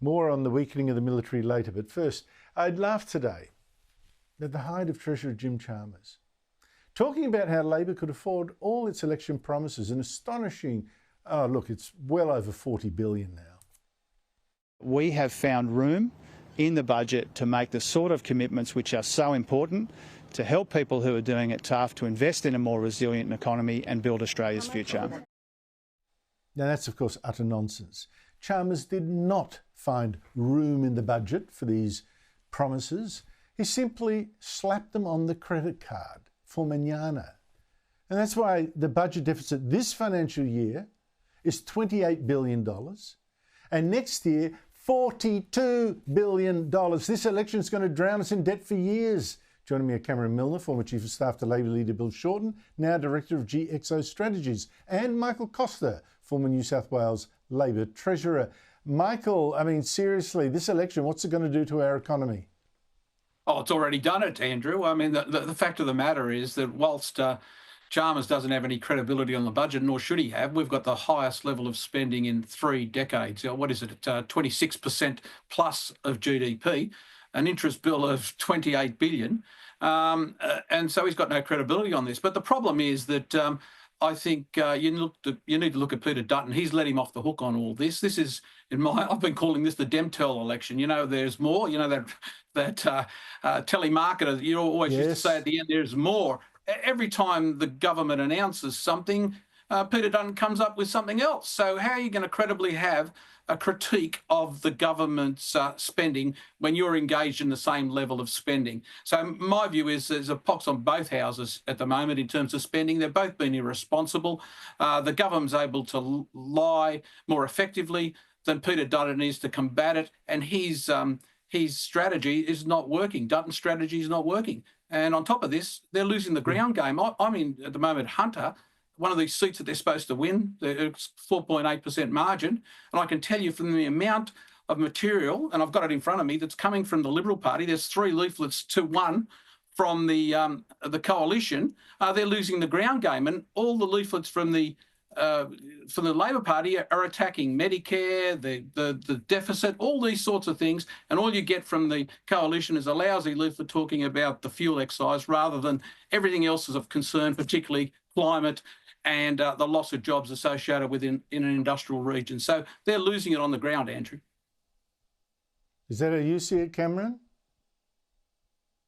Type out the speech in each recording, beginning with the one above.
More on the weakening of the military later, but first, I'd laughed today at the height of Treasurer Jim Chalmers, talking about how Labor could afford all its election promises, an astonishing, oh look, it's well over 40 billion now. We have found room in the budget to make the sort of commitments which are so important to help people who are doing it tough, to invest in a more resilient economy and build Australia's future. Now that's of course utter nonsense. Chalmers did not find room in the budget for these promises. He simply slapped them on the credit card for mañana. And that's why the budget deficit this financial year is $28 billion. And next year, $42 billion. This election is going to drown us in debt for years. Joining me are Cameron Milner, former Chief of Staff to Labor leader Bill Shorten, now Director of GXO Strategies, and Michael Costa, former New South Wales Labor Treasurer. Michael, I mean, seriously, this election, what's it going to do to our economy? Oh, it's already done it, Andrew. I mean, the fact of the matter is that whilst Chalmers doesn't have any credibility on the budget, nor should he have, we've got the highest level of spending in 3 decades. What is it, 26% plus of GDP, an interest bill of $28 billion. And so he's got no credibility on this. But the problem is that I think you need to look at Peter Dutton. He's let him off the hook on all this. This is, I've been calling this the Demtel election. You know, there's more. You know, that telemarketer, you always used to say at the end, there's more. Every time the government announces something, Peter Dutton comes up with something else. So how are you going to credibly have a critique of the government's spending when you're engaged in the same level of spending? So my view is there's a pox on both houses at the moment in terms of spending. They've both been irresponsible. The government's able to lie more effectively than Peter Dutton is to combat it, and his strategy is not working. Dutton's strategy is not working. And on top of this, they're losing the ground game. I'm in, at the moment, Hunter, one of these seats that they're supposed to win. It's 4.8% margin. And I can tell you from the amount of material, and I've got it in front of me, that's coming from the Liberal Party, there's 3 leaflets to 1 from the coalition. They're losing the ground game. And all the leaflets from the Labor Party are attacking Medicare, the deficit, all these sorts of things, and all you get from the coalition is a lousy leaflet talking about the fuel excise rather than everything else is of concern, particularly climate and the loss of jobs associated with in an industrial region. So they're losing it on the ground, Andrew. Is that how you see it, Cameron?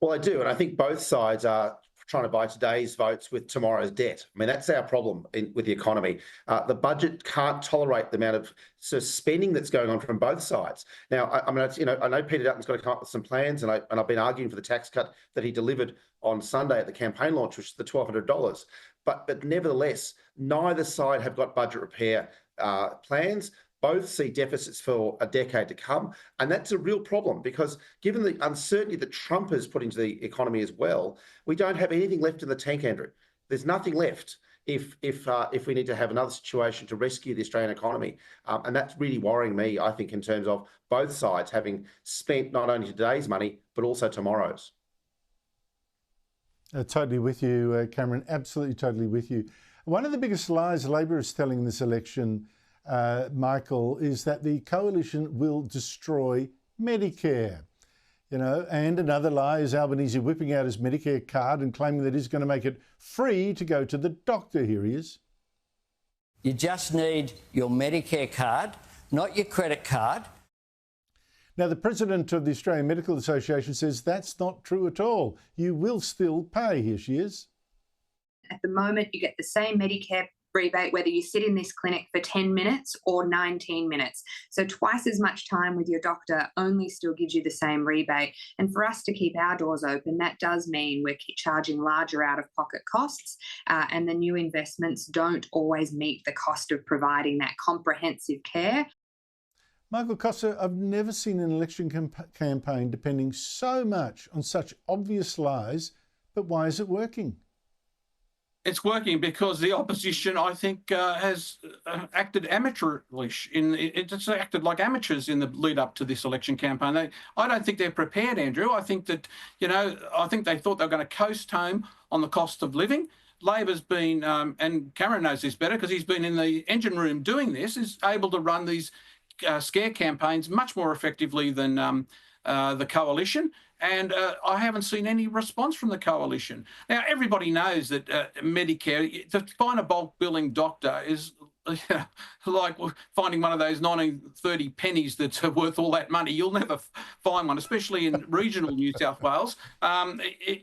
Well, I do, and I think both sides are trying to buy today's votes with tomorrow's debt. I mean, that's our problem with the economy. The budget can't tolerate the amount of spending that's going on from both sides. Now, I know Peter Dutton's got to come up with some plans, and I've been arguing for the tax cut that he delivered on Sunday at the campaign launch, which is the $1,200. But nevertheless, neither side have got budget repair plans. Both see deficits for a decade to come. And that's a real problem because given the uncertainty that Trump has put into the economy as well, we don't have anything left in the tank, Andrew. There's nothing left if we need to have another situation to rescue the Australian economy. And that's really worrying me, I think, in terms of both sides having spent not only today's money, but also tomorrow's. Totally with you, Cameron. Absolutely, totally with you. One of the biggest lies Labor is telling this election, Michael, is that the coalition will destroy Medicare. You know, and another lie is Albanese whipping out his Medicare card and claiming that he's going to make it free to go to the doctor. Here he is. You just need your Medicare card, not your credit card. Now, the president of the Australian Medical Association says that's not true at all. You will still pay. Here she is. At the moment, you get the same Medicare rebate whether you sit in this clinic for 10 minutes or 19 minutes. So twice as much time with your doctor only still gives you the same rebate. And for us to keep our doors open, that does mean we're charging larger out-of-pocket costs, and the new investments don't always meet the cost of providing that comprehensive care. Michael Costa, I've never seen an election campaign depending so much on such obvious lies, but why is it working? It's working because the opposition, I think, has acted amateurish. It's acted like amateurs in the lead up to this election campaign. I don't think they're prepared, Andrew. I think that, I think they thought they were going to coast home on the cost of living. Labor's been, and Cameron knows this better because he's been in the engine room doing this, is able to run these scare campaigns much more effectively than the coalition. And I haven't seen any response from the coalition. Now, everybody knows that Medicare, to find a bulk billing doctor is like finding one of those 1930 pennies that's worth all that money. You'll never find one, especially in regional New South Wales.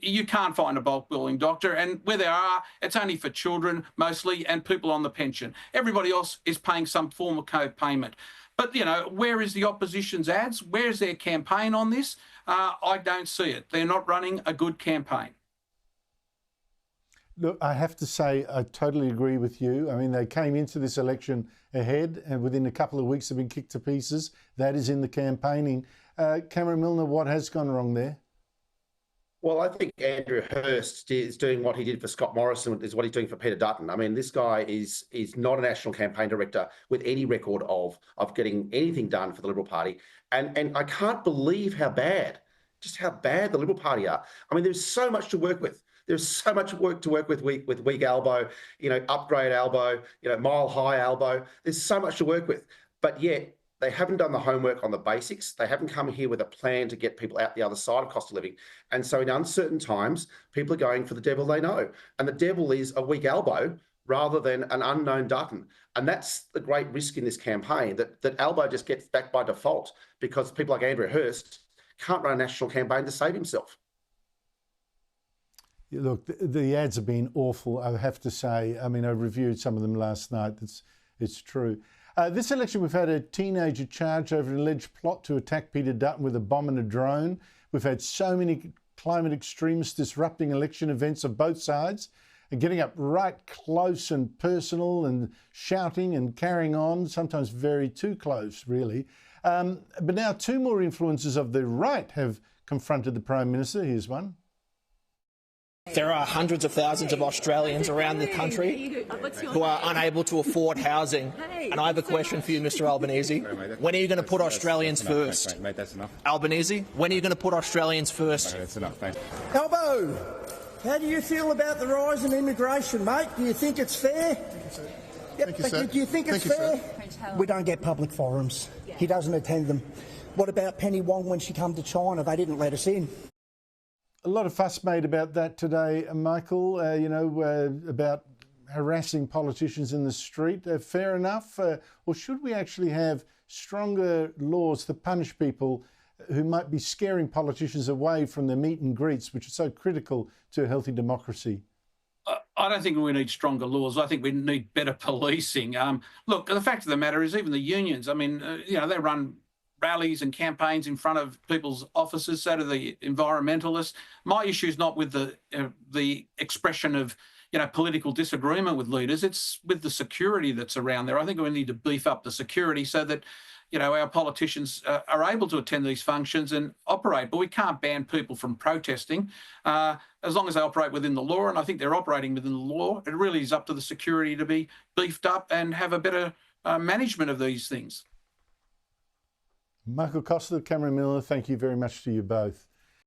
You can't find a bulk billing doctor. And where there are, it's only for children mostly and people on the pension. Everybody else is paying some form of co-payment. But, you know, where is the opposition's ads? Where's their campaign on this? I don't see it. They're not running a good campaign. Look, I have to say, I totally agree with you. I mean, they came into this election ahead and within a couple of weeks have been kicked to pieces. That is in the campaigning. Cameron Milner, what has gone wrong there? Well, I think Andrew Hurst is doing what he did for Scott Morrison, is what he's doing for Peter Dutton. I mean, this guy is not a national campaign director with any record of getting anything done for the Liberal Party. And I can't believe how bad the Liberal Party are. I mean, there's so much to work with. There's so much work to work with weak Albo, you know, upgrade Albo, you know, mile high Albo. There's so much to work with. But yet they haven't done the homework on the basics. They haven't come here with a plan to get people out the other side of cost of living. And so in uncertain times, people are going for the devil they know. And the devil is a weak Albo rather than an unknown Dutton. And that's the great risk in this campaign, that Albo just gets back by default because people like Andrew Hurst can't run a national campaign to save himself. Look, the ads have been awful, I have to say. I mean, I reviewed some of them last night. It's true. This election, we've had a teenager charged over an alleged plot to attack Peter Dutton with a bomb and a drone. We've had so many climate extremists disrupting election events of both sides and getting up right close and personal and shouting and carrying on, sometimes very too close, really. But now two more influencers of the right have confronted the Prime Minister. Here's one. There are hundreds of thousands of Australians around the country who are unable to afford housing. And I have a question for you, Mr Albanese. When are you going to put Australians first? Mate, that's enough. Albanese, when are you going to put Australians first? That's enough, mate. Albo, how do you feel about the rise in immigration, mate? Do you think it's fair? Thank you, sir. Do you think it's fair? We don't get public forums. He doesn't attend them. What about Penny Wong when she came to China? They didn't let us in. A lot of fuss made about that today, Michael, about harassing politicians in the street. Fair enough? Or should we actually have stronger laws to punish people who might be scaring politicians away from their meet and greets, which are so critical to a healthy democracy? I don't think we need stronger laws. I think we need better policing. Look, the fact of the matter is even the unions, I mean, they run rallies and campaigns in front of people's offices, so do the environmentalists. My issue is not with the expression of, political disagreement with leaders. It's with the security that's around there. I think we need to beef up the security so that, our politicians are able to attend these functions and operate. But we can't ban people from protesting as long as they operate within the law. And I think they're operating within the law. It really is up to the security to be beefed up and have a better management of these things. Michael Costa, Cameron Milner, thank you very much to you both.